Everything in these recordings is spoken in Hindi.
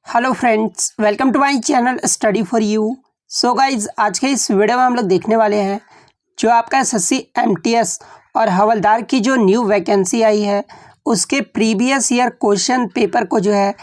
Hello friends, welcome to my channel study for you. So guys, आज के इस वीडियो में हम लोग देखने वाले हैं जो आपका एसएससी एमटीएस और हवलदार की जो न्यू वैकेंसी आई है उसके प्रीवियस ईयर क्वेश्चन पेपर को जो है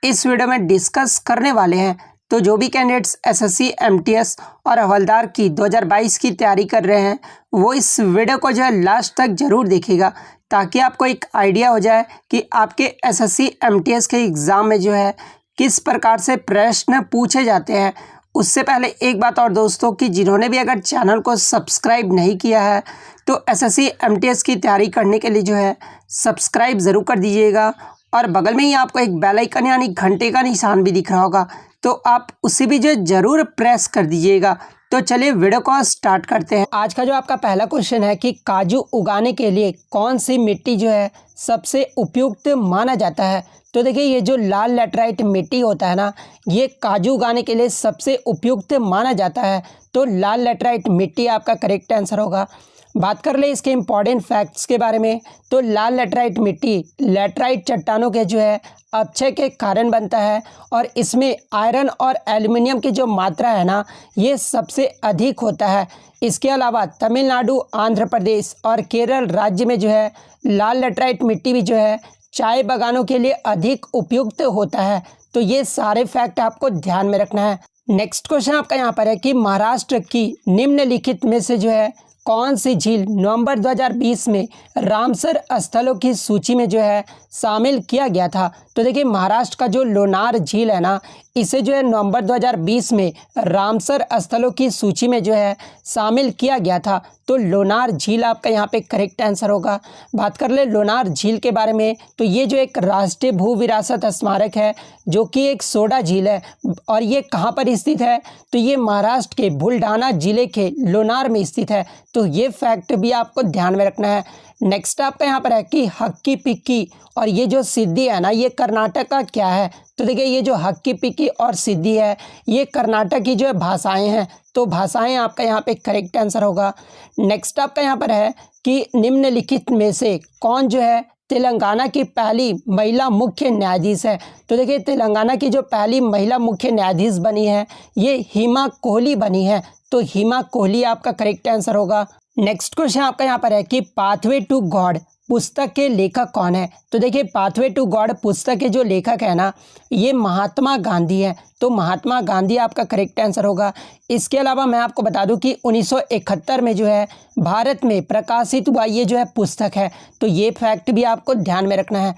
इस वीडियो में डिस्कस करने वाले हैं। तो जो भी कैंडिडेट्स एसएससी एमटीएस और हवलदार की 2022 की तैयारी कर रहे हैं वो इस वीडियो को जो है लास्ट तक ज़रूर देखिएगा, ताकि आपको एक आइडिया हो जाए कि आपके एसएससी एमटीएस के एग्ज़ाम में जो है किस प्रकार से प्रश्न पूछे जाते हैं। उससे पहले एक बात और दोस्तों, कि जिन्होंने भी अगर चैनल को सब्सक्राइब नहीं किया है तो एसएससी एमटीएस की तैयारी करने के लिए जो है सब्सक्राइब ज़रूर कर दीजिएगा, और बगल में ही आपको एक बेल आइकन यानी घंटे का निशान भी दिख रहा होगा, तो आप उसे भी जो ज़रूर प्रेस कर दीजिएगा। तो चलिए वीडियो को स्टार्ट करते हैं। आज का जो आपका पहला क्वेश्चन है कि काजू उगाने के लिए कौन सी मिट्टी जो है सबसे उपयुक्त माना जाता है। तो देखिए, ये जो लाल लैटराइट मिट्टी होता है ना, ये काजू उगाने के लिए सबसे उपयुक्त माना जाता है। तो लाल लैटराइट मिट्टी आपका करेक्ट आंसर होगा। बात कर ले इसके इम्पॉर्टेंट फैक्ट्स के बारे में, तो लाल लैटराइट मिट्टी लैटराइट चट्टानों के जो है अपक्षय के कारण बनता है, और इसमें आयरन और एल्युमिनियम की जो मात्रा है ना, ये सबसे अधिक होता है। इसके अलावा तमिलनाडु, आंध्र प्रदेश और केरल राज्य में जो है लाल लैटराइट मिट्टी भी जो है चाय बागानों के लिए अधिक उपयुक्त होता है। तो ये सारे फैक्ट आपको ध्यान में रखना है। नेक्स्ट क्वेश्चन आपका यहाँ पर है कि महाराष्ट्र की निम्नलिखित में से जो है कौन सी झील नवंबर 2020 में रामसर स्थलों की सूची में जो है शामिल किया गया था। तो देखिए, महाराष्ट्र का जो लोनार झील है ना, इसे जो है नवंबर 2020 में रामसर स्थलों की सूची में जो है शामिल किया गया था। तो लोनार झील आपका यहाँ पे करेक्ट आंसर होगा। बात कर ले लोनार झील के बारे में, तो ये जो एक राष्ट्रीय भू विरासत स्मारक है जो कि एक सोडा झील है, और ये कहाँ पर स्थित है, तो ये महाराष्ट्र के बुल्ढाना जिले के लोनार में स्थित है। तो ये फैक्ट भी आपको ध्यान में रखना है। नेक्स्ट आपका यहाँ पर है कि हक्की पिक्की और ये जो सिद्धि है ना, ये कर्नाटक का क्या है। तो देखिए, ये जो हक्की पिक्की और सिद्धि है ये कर्नाटक की जो है भाषाएं हैं। तो भाषाएं आपका यहाँ पे करेक्ट आंसर होगा। नेक्स्ट आपका यहाँ पर है कि निम्नलिखित में से कौन जो है तेलंगाना की पहली महिला मुख्य न्यायाधीश है। तो देखिए, तेलंगाना की जो पहली महिला मुख्य न्यायाधीश बनी है ये हिमा कोहली बनी है। तो हिमा कोहली आपका करेक्ट आंसर होगा। नेक्स्ट क्वेश्चन आपका यहाँ पर है कि पाथवे टू गॉड पुस्तक के लेखक कौन है। तो देखिए, पाथवे टू गॉड पुस्तक के जो लेखक है ना, ये महात्मा गांधी है। तो महात्मा गांधी आपका करेक्ट आंसर होगा। इसके अलावा मैं आपको बता दूं कि 1971 में जो है भारत में प्रकाशित हुआ ये जो है पुस्तक है। तो ये फैक्ट भी आपको ध्यान में रखना है।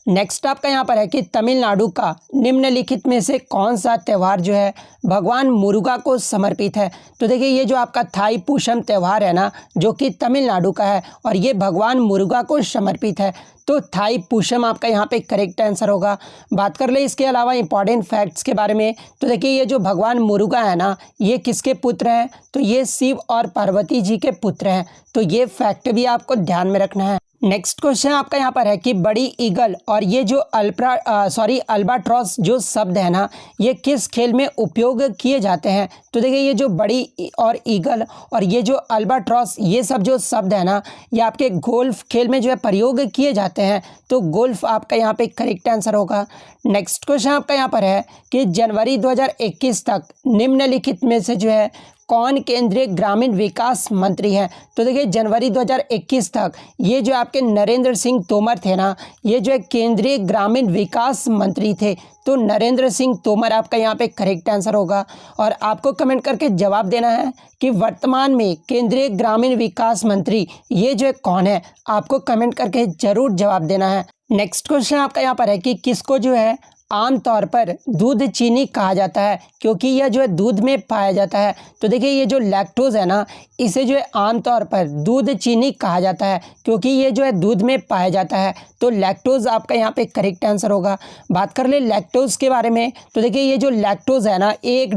नेक्स्ट आपका यहाँ पर है कि तमिलनाडु का निम्नलिखित में से कौन सा त्यौहार जो है भगवान मुरुगा को समर्पित है। तो देखिए, ये जो आपका थाई पूषम त्यौहार है ना, जो कि तमिलनाडु का है और ये भगवान मुरुगा को समर्पित है। तो थाई पूषम आपका यहाँ पे करेक्ट आंसर होगा। बात कर ले इसके अलावा इंपॉर्टेंट फैक्ट्स के बारे में, तो देखिए, ये जो भगवान मुरुगा है ना, ये किसके पुत्र हैं, तो ये शिव और पार्वती जी के पुत्र हैं। तो ये फैक्ट भी आपको ध्यान में रखना है। नेक्स्ट क्वेश्चन आपका यहाँ पर है कि बड़ी ईगल और ये जो अल्बाट्रॉस जो शब्द है ना, ये किस खेल में उपयोग किए जाते हैं। तो देखिए, ये जो बड़ी और ईगल और ये जो अल्बाट्रॉस ये सब जो शब्द है ना, ये आपके गोल्फ खेल में जो है प्रयोग किए जाते हैं। तो गोल्फ आपका यहाँ पे करेक्ट आंसर होगा। नेक्स्ट क्वेश्चन आपका यहाँ पर है कि जनवरी 2021 तक निम्नलिखित में से जो है कौन केंद्रीय ग्रामीण विकास मंत्री है। तो देखिए, जनवरी 2021 तक ये जो आपके नरेंद्र सिंह तोमर थे ना, ये जो है केंद्रीय ग्रामीण विकास मंत्री थे। तो नरेंद्र सिंह तोमर आपका यहाँ पे करेक्ट आंसर होगा। और आपको कमेंट करके जवाब देना है कि वर्तमान में केंद्रीय ग्रामीण विकास मंत्री ये जो है कौन है। आपको कमेंट करके जरूर जवाब देना है। नेक्स्ट क्वेश्चन आपका यहाँ पर है कि किसको जो है आमतौर पर दूध चीनी कहा जाता है, क्योंकि यह जो है दूध में पाया जाता है। तो देखिए, ये जो लैक्टोज है ना, इसे जो है आमतौर पर दूध चीनी कहा जाता है, क्योंकि ये जो है दूध में पाया जाता है। तो लैक्टोज आपका यहाँ पे करेक्ट आंसर होगा। बात कर ले लैक्टोज के बारे में, तो देखिए, ये जो लैक्टोज है ना, एक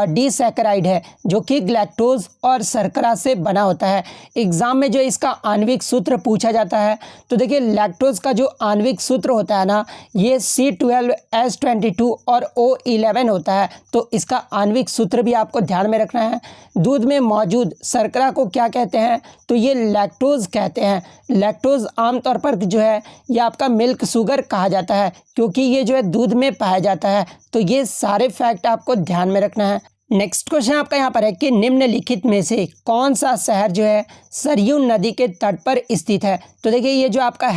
डिसैकराइड है जो कि ग्लैक्टोज और शर्करा से बना होता है। एग्जाम में जो इसका आणविक सूत्र पूछा जाता है, तो देखिए, लैक्टोज का जो आणविक सूत्र होता है ना, ये C12 S22 और O11 होता है, तो इसका आणविक सूत्र भी आपको ध्यान में रखना है। दूध में मौजूद शर्करा को क्या कहते हैं, तो ये लैक्टोज कहते हैं। लैक्टोज आमतौर पर जो है ये आपका मिल्क शुगर कहा जाता है, क्योंकि ये जो है दूध में पाया जाता है। तो ये सारे फैक्ट आपको ध्यान में रखना है। नेक्स्ट क्वेश्चन आपका यहाँ पर है कि निम्नलिखित में से कौन सा शहर जो है सरयू नदी के तट पर स्थित है। तो देखिए ये जो आपका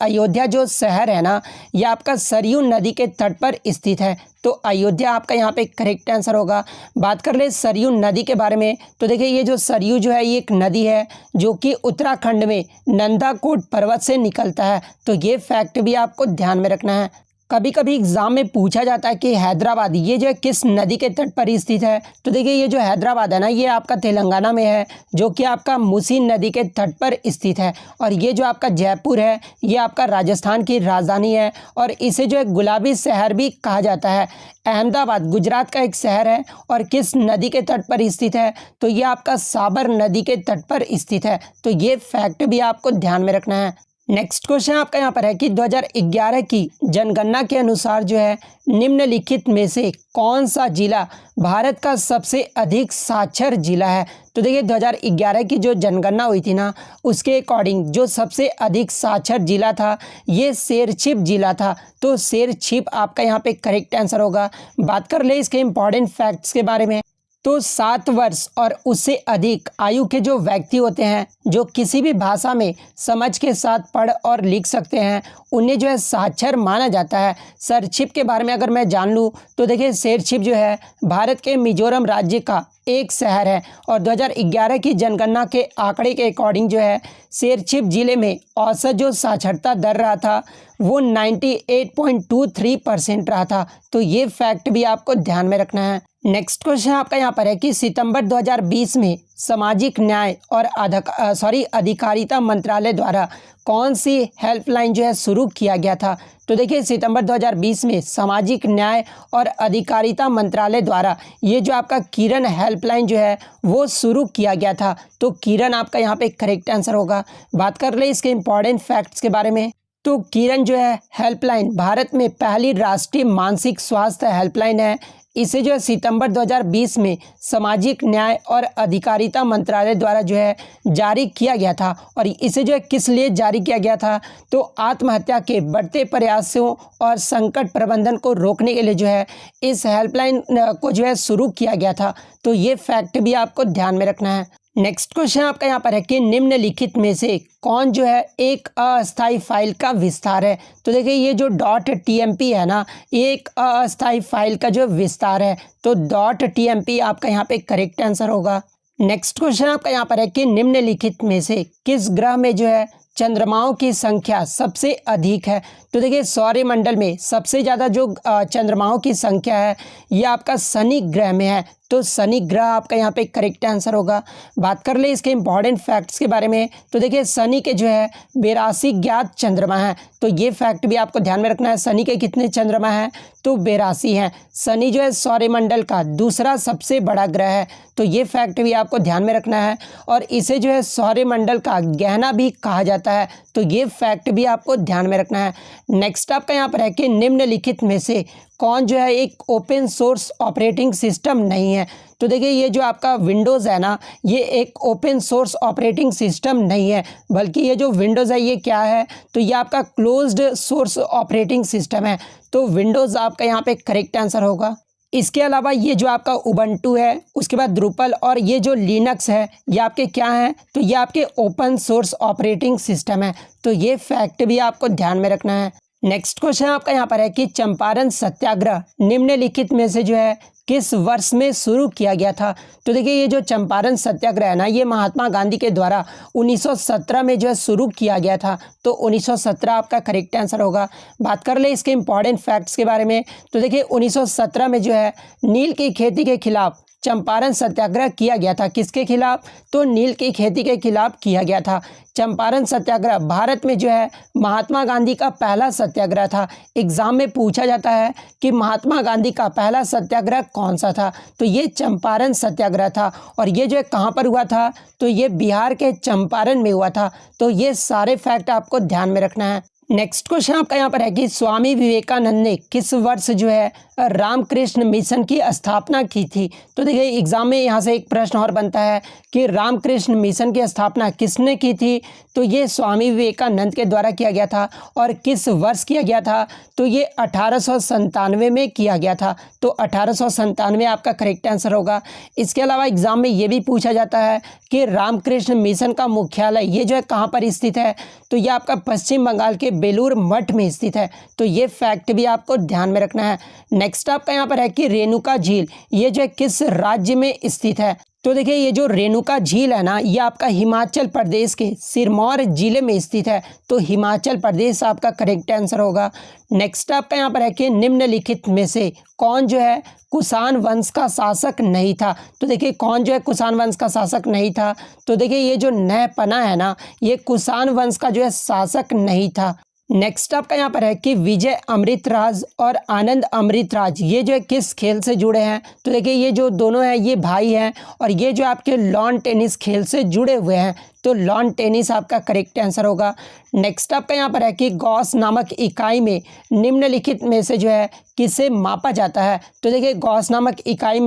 अयोध्या जो शहर है ना, ये आपका सरयू नदी के तट पर स्थित है। तो अयोध्या आपका यहाँ पे करेक्ट आंसर होगा। बात कर ले सरयू नदी के बारे में, तो देखिए ये जो सरयू जो है ये एक नदी है जो कि उत्तराखंड में नंदाकोट पर्वत से निकलता है। तो ये फैक्ट भी आपको ध्यान में रखना है। कभी कभी एग्जाम में पूछा जाता है कि हैदराबाद ये जो है किस नदी के तट पर स्थित है। तो देखिए ये जो हैदराबाद है ना, ये आपका तेलंगाना में है, जो कि आपका मूसी नदी के तट पर स्थित है। और ये जो आपका जयपुर है, ये आपका राजस्थान की राजधानी है, और इसे जो है गुलाबी शहर भी कहा जाता है। अहमदाबाद गुजरात का एक शहर है और किस नदी के तट पर स्थित है, तो ये आपका साबर नदी के तट पर स्थित है। तो ये फैक्ट भी आपको ध्यान में रखना है। नेक्स्ट क्वेश्चन आपका यहाँ पर है कि 2011 की जनगणना के अनुसार जो है निम्नलिखित में से कौन सा जिला भारत का सबसे अधिक साक्षर जिला है। तो देखिए 2011 की जो जनगणना हुई थी ना, उसके अकॉर्डिंग जो सबसे अधिक साक्षर जिला था ये शेरछिप जिला था। तो शेरछिप आपका यहाँ पे करेक्ट आंसर होगा। बात कर ले इसके इंपॉर्टेंट फैक्ट्स के बारे में, तो 7 वर्ष और उससे अधिक आयु के जो व्यक्ति होते हैं जो किसी भी भाषा में समझ के साथ पढ़ और लिख सकते हैं, उन्हें जो है साक्षर माना जाता है। शेरछिप के बारे में अगर मैं जान लूँ तो देखिए शेरछिप जो है भारत के मिजोरम राज्य का एक शहर है, और 2011 की जनगणना के आंकड़े के अकॉर्डिंग जो है शेरछिप जिले में औसत जो साक्षरता दर रहा था वो 98.23% रहा था। तो ये फैक्ट भी आपको ध्यान में रखना है। नेक्स्ट क्वेश्चन आपका यहाँ पर है कि सितंबर 2020 में सामाजिक न्याय और अधिकारिता मंत्रालय द्वारा कौन सी हेल्पलाइन जो है शुरू किया गया था। तो देखिए सितंबर 2020 में सामाजिक न्याय और अधिकारिता मंत्रालय द्वारा ये जो आपका किरण हेल्पलाइन जो है वो शुरू किया गया था। तो किरण आपका यहाँ पे करेक्ट आंसर होगा। बात कर ले इसके इंपॉर्टेंट फैक्ट्स के बारे में, तो किरण जो है हेल्पलाइन भारत में पहली राष्ट्रीय मानसिक स्वास्थ्य हेल्पलाइन है। इसे जो है सितंबर 2020 में सामाजिक न्याय और अधिकारिता मंत्रालय द्वारा जो है जारी किया गया था। और इसे जो है किस लिए जारी किया गया था, तो आत्महत्या के बढ़ते प्रयासों और संकट प्रबंधन को रोकने के लिए जो है इस हेल्पलाइन को जो है शुरू किया गया था। तो ये फैक्ट भी आपको ध्यान में रखना है। नेक्स्ट क्वेश्चन आपका यहाँ पर है कि निम्नलिखित में से कौन जो है एक अस्थायी फाइल का विस्तार है। तो देखिए ये जो .tmp है ना, ये एक अस्थायी फाइल का जो विस्तार है। तो .tmp आपका यहाँ पे करेक्ट आंसर होगा। नेक्स्ट क्वेश्चन आपका यहाँ पर है कि निम्नलिखित में से किस ग्रह में जो है चंद्रमाओं की संख्या सबसे अधिक है। तो देखिए सौरमंडल में सबसे ज़्यादा जो चंद्रमाओं की संख्या है ये आपका शनि ग्रह में है। तो शनि ग्रह आपका यहाँ पे करेक्ट आंसर होगा। बात कर ले इसके इंपॉर्टेंट फैक्ट्स के बारे में, तो देखिए शनि के जो है 82 ज्ञात चंद्रमा हैं। तो ये फैक्ट भी आपको ध्यान में रखना है। शनि के कितने चंद्रमा हैं, तो 82 हैं। शनि जो है सौरमंडल का दूसरा सबसे बड़ा ग्रह है। तो ये फैक्ट भी आपको ध्यान में रखना है, और इसे जो है सौरमंडल का गहना भी कहा जाता है। तो ये फैक्ट भी आपको ध्यान में रखना है। नेक्स्ट आपका यहाँ पर है कि निम्नलिखित में से कौन जो है एक ओपन सोर्स ऑपरेटिंग सिस्टम नहीं है। तो देखिए ये जो आपका विंडोज़ है ना, ये एक ओपन सोर्स ऑपरेटिंग सिस्टम नहीं है, बल्कि ये जो विंडोज़ है ये क्या है, तो ये आपका क्लोज्ड सोर्स ऑपरेटिंग सिस्टम है। तो विंडोज़ आपका यहाँ पे करेक्ट आंसर होगा। इसके अलावा ये जो आपका उबंटू है, उसके बाद द्रुपल और ये जो लिनक्स है, ये आपके क्या हैं, तो ये आपके ओपन सोर्स ऑपरेटिंग सिस्टम है। तो ये फैक्ट भी आपको ध्यान में रखना है। नेक्स्ट क्वेश्चन आपका यहाँ पर है कि चंपारण सत्याग्रह निम्नलिखित में से जो है किस वर्ष में शुरू किया गया था। तो देखिए ये जो चंपारण सत्याग्रह है ना, ये महात्मा गांधी के द्वारा 1917 में जो है शुरू किया गया था। तो 1917 आपका करेक्ट आंसर होगा। बात कर ले इसके इंपॉर्टेंट फैक्ट्स के बारे में, तो देखिए 1917 में जो है नील की खेती के खिलाफ चंपारण सत्याग्रह किया गया था। किसके खिलाफ, तो नील की खेती के खिलाफ किया गया था। चंपारण सत्याग्रह भारत में जो है महात्मा गांधी का पहला सत्याग्रह था। एग्जाम में पूछा जाता है कि महात्मा गांधी का पहला सत्याग्रह कौन सा था, तो ये चंपारण सत्याग्रह था। और ये जो है कहाँ पर हुआ था, तो ये बिहार के चंपारण में हुआ था। तो ये सारे फैक्ट आपको ध्यान में रखना है। नेक्स्ट क्वेश्चन आपका यहाँ पर है कि स्वामी विवेकानंद ने किस वर्ष जो है रामकृष्ण मिशन की स्थापना की थी। तो देखिए एग्जाम में यहाँ से एक प्रश्न और बनता है कि रामकृष्ण मिशन की स्थापना किसने की थी। तो ये स्वामी विवेकानंद के द्वारा किया गया था और किस वर्ष किया गया था। तो ये 1897 में किया गया था। तो 1897 आपका करेक्ट आंसर होगा। इसके अलावा एग्जाम में ये भी पूछा जाता है कि रामकृष्ण मिशन का मुख्यालय ये जो है कहाँ पर स्थित है। तो ये आपका पश्चिम बंगाल के बेलूर मठ में स्थित है। तो ये फैक्ट भी आपको ध्यान में रखना है। नेक्स्ट आपका यहाँ पर है कि रेणुका झील ये जो है किस राज्य में स्थित है। तो देखिए ये जो रेणुका झील है ना, ये आपका हिमाचल प्रदेश के सिरमौर जिले में स्थित है। तो हिमाचल प्रदेश आपका करेक्ट आंसर होगा। नेक्स्ट आपका यहाँ पर है कि निम्नलिखित में से कौन जो है कुषाण वंश का शासक नहीं था। तो देखिए कौन जो है कुषाण वंश का शासक नहीं था। तो देखिए ये जो नहपना है ना, ये कुषाण वंश का जो है शासक नहीं था। नेक्स्ट आपका यहाँ पर है कि विजय अमृतराज और आनंद अमृतराज ये जो है किस खेल से जुड़े हैं। तो देखिए ये जो दोनों हैं ये भाई हैं और ये जो आपके लॉन टेनिस खेल से जुड़े हुए हैं। तो लॉन टेनिस आपका करेक्ट आंसर होगा। नेक्स्ट आपका यहाँ पर है कि गॉस नामक इकाई में निम्नलिखित में से जो है किसे मापा जाता है। तो देखिए गॉस नामक इकाई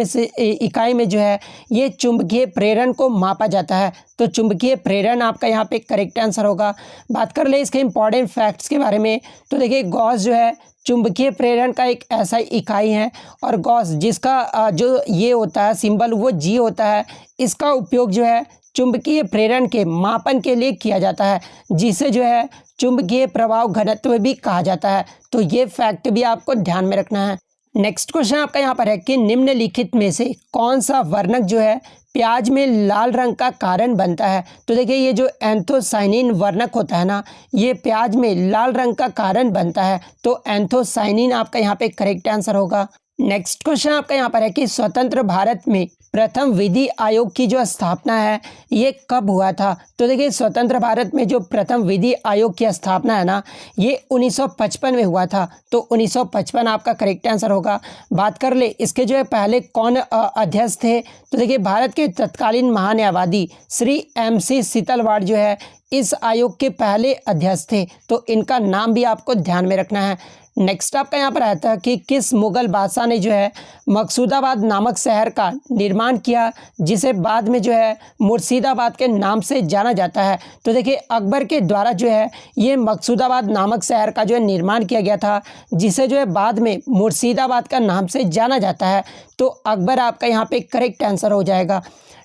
में जो है ये चुंबकीय प्रेरण को मापा जाता है। तो चुंबकीय प्रेरण आपका यहाँ पे करेक्ट आंसर होगा। बात कर ले इसके इंपॉर्टेंट फैक्ट्स के बारे में। तो देखिए गॉस जो है चुंबकीय प्रेरण का एक ऐसा इकाई है और गॉस जिसका जो ये होता है सिंबल वो जी होता है, इसका उपयोग जो है चुंबकीय प्रेरण के मापन के लिए किया जाता है, जिसे जो है चुंबकीय प्रभाव घनत्व भी कहा जाता है। तो ये फैक्ट भी आपको ध्यान में रखना है। नेक्स्ट क्वेश्चन आपका यहाँ पर है कि निम्नलिखित में से कौन सा वर्णक जो है प्याज में लाल रंग का कारण बनता है। तो देखिए ये जो एंथोसाइनिन वर्णक होता है ना, ये प्याज में लाल रंग का कारण बनता है। तो एंथोसाइनिन आपका यहाँ पे करेक्ट आंसर होगा। नेक्स्ट क्वेश्चन आपका यहाँ पर है कि स्वतंत्र भारत में प्रथम विधि आयोग की जो स्थापना है ये कब हुआ था। तो देखिए स्वतंत्र भारत में जो प्रथम विधि आयोग की स्थापना है ना, ये 1955 में हुआ था। तो 1955 आपका करेक्ट आंसर होगा। बात कर ले इसके जो है पहले कौन अध्यक्ष थे। तो देखिए भारत के तत्कालीन महान्यायवादी श्री MC सीतलवाड़ जो है इस आयोग के पहले अध्यक्ष थे। तो इनका नाम भी आपको ध्यान में रखना है। नेक्स्ट आपका यहाँ पर आता है कि किस मुगल बादशाह ने जो है मकसूदाबाद नामक शहर का निर्माण किया, जिसे बाद में जो है मुर्शिदाबाद के नाम से जाना जाता है। तो देखिए अकबर के द्वारा जो है ये मकसूदाबाद नामक शहर का जो है निर्माण किया गया था, जिसे जो है बाद में मुर्शिदाबाद का नाम से जाना जाता है। तो अकबर आपका यहाँ पे करेक्ट आंसर हो जाएगा।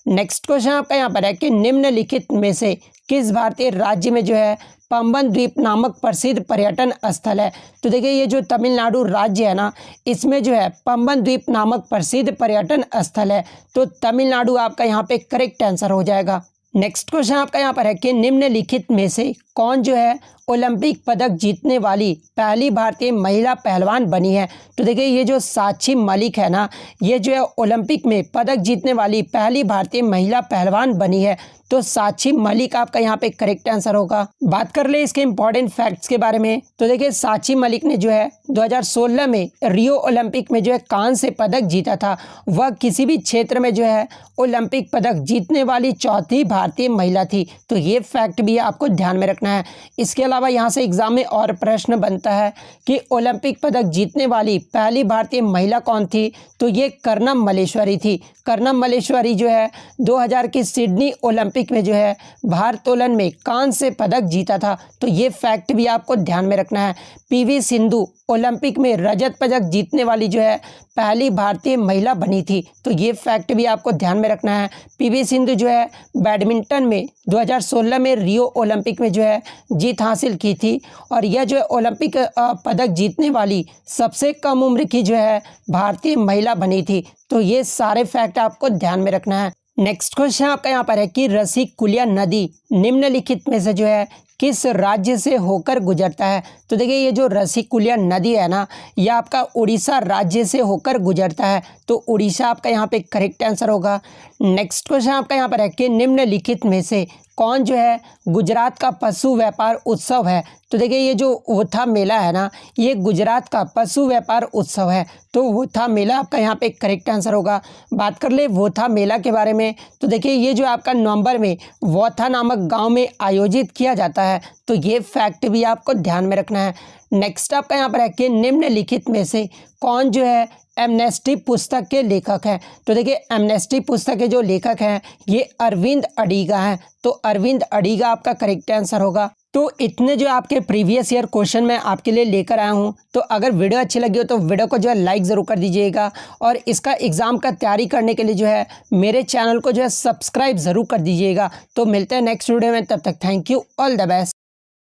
नेक्स्ट क्वेश्चन आपका यहाँ पर है कि निम्नलिखित में से किस भारतीय राज्य में जो है पंबन द्वीप नामक प्रसिद्ध पर्यटन स्थल है। तो देखिए ये जो तमिलनाडु राज्य है ना, इसमें जो है पंबन द्वीप नामक प्रसिद्ध पर्यटन स्थल है। तो तमिलनाडु आपका यहाँ पे करेक्ट आंसर हो जाएगा। नेक्स्ट क्वेश्चन आपका यहाँ पर है कि निम्नलिखित में से कौन जो है ओलंपिक पदक जीतने वाली पहली भारतीय महिला पहलवान बनी है। तो देखिए ये जो साक्षी मलिक है ना, ये जो है ओलंपिक में पदक जीतने वाली पहली भारतीय महिला पहलवान बनी है। तो साक्षी मलिक आपका यहाँ पे करेक्ट आंसर होगा। बात कर ले इसके इंपॉर्टेंट फैक्ट्स के बारे में। तो देखिए साक्षी मलिक ने जो है 2016 में रियो ओलंपिक में जो है कांस्य पदक जीता था। वह किसी भी क्षेत्र में जो है ओलंपिक पदक जीतने वाली चौथी भारतीय महिला थी। तो ये फैक्ट भी आपको ध्यान में रखना है। इसके अलावा यहाँ से एग्जाम में और प्रश्न बनता है कि ओलंपिक पदक जीतने वाली पहली भारतीय महिला कौन थी। तो ये कर्णम मल्लेश्वरी थी। कर्णम मल्लेश्वरी जो है 2000 की सिडनी ओलंपिक में जो है भारोत्तोलन में कांस्य पदक जीता था। तो ये फैक्ट भी आपको ध्यान में रखना है। PV सिंधु ओलंपिक में रजत पदक जीतने वाली जो है पहली भारतीय महिला बनी थी। तो ये फैक्ट भी आपको ध्यान में रखना है। PV सिंधु जो है बैडमिंटन में 2016 में रियो ओलंपिक में जो है जीत हासिल की थी और यह जो है ओलंपिक पदक जीतने वाली सबसे कम उम्र की जो है भारतीय महिला बनी थी। तो ये सारे फैक्ट आपको ध्यान में रखना है। नेक्स्ट क्वेश्चन आपका यहाँ पर है कि रसिकुलिया नदी निम्नलिखित में से जो है किस राज्य से होकर गुजरता है। तो देखिए ये जो रसिकुलिया नदी है ना, यह आपका उड़ीसा राज्य से होकर गुजरता है। तो उड़ीसा आपका यहाँ पे करेक्ट आंसर होगा। नेक्स्ट क्वेश्चन आपका यहाँ पर है कि निम्नलिखित में से कौन जो है गुजरात का पशु व्यापार उत्सव है। तो देखिए ये जो वोथा मेला है ना, ये गुजरात का पशु व्यापार उत्सव है। तो वोथा मेला आपका यहाँ पे करेक्ट आंसर होगा। बात कर ले वोथा मेला के बारे में, तो देखिए ये जो आपका नवंबर में वोथा नामक गांव में आयोजित किया जाता है। तो ये फैक्ट भी आपको ध्यान में रखना है। नेक्स्ट आपका यहाँ पर है कि निम्नलिखित में से कौन जो है एमनेस्टी पुस्तक के लेखक हैं। तो देखिए एमनेस्टी पुस्तक के जो लेखक हैं ये अरविंद अडिगा हैं। तो अरविंद अडिगा आपका करेक्ट आंसर होगा। तो इतने जो आपके प्रीवियस ईयर क्वेश्चन मैं आपके लिए लेकर आया हूं। तो अगर वीडियो अच्छी लगी हो तो वीडियो को जो है लाइक ज़रूर कर दीजिएगा, और इसका एग्ज़ाम का तैयारी करने के लिए जो है मेरे चैनल को जो है सब्सक्राइब ज़रूर कर दीजिएगा। तो मिलते हैं नेक्स्ट वीडियो में, तब तक thank you, all the best.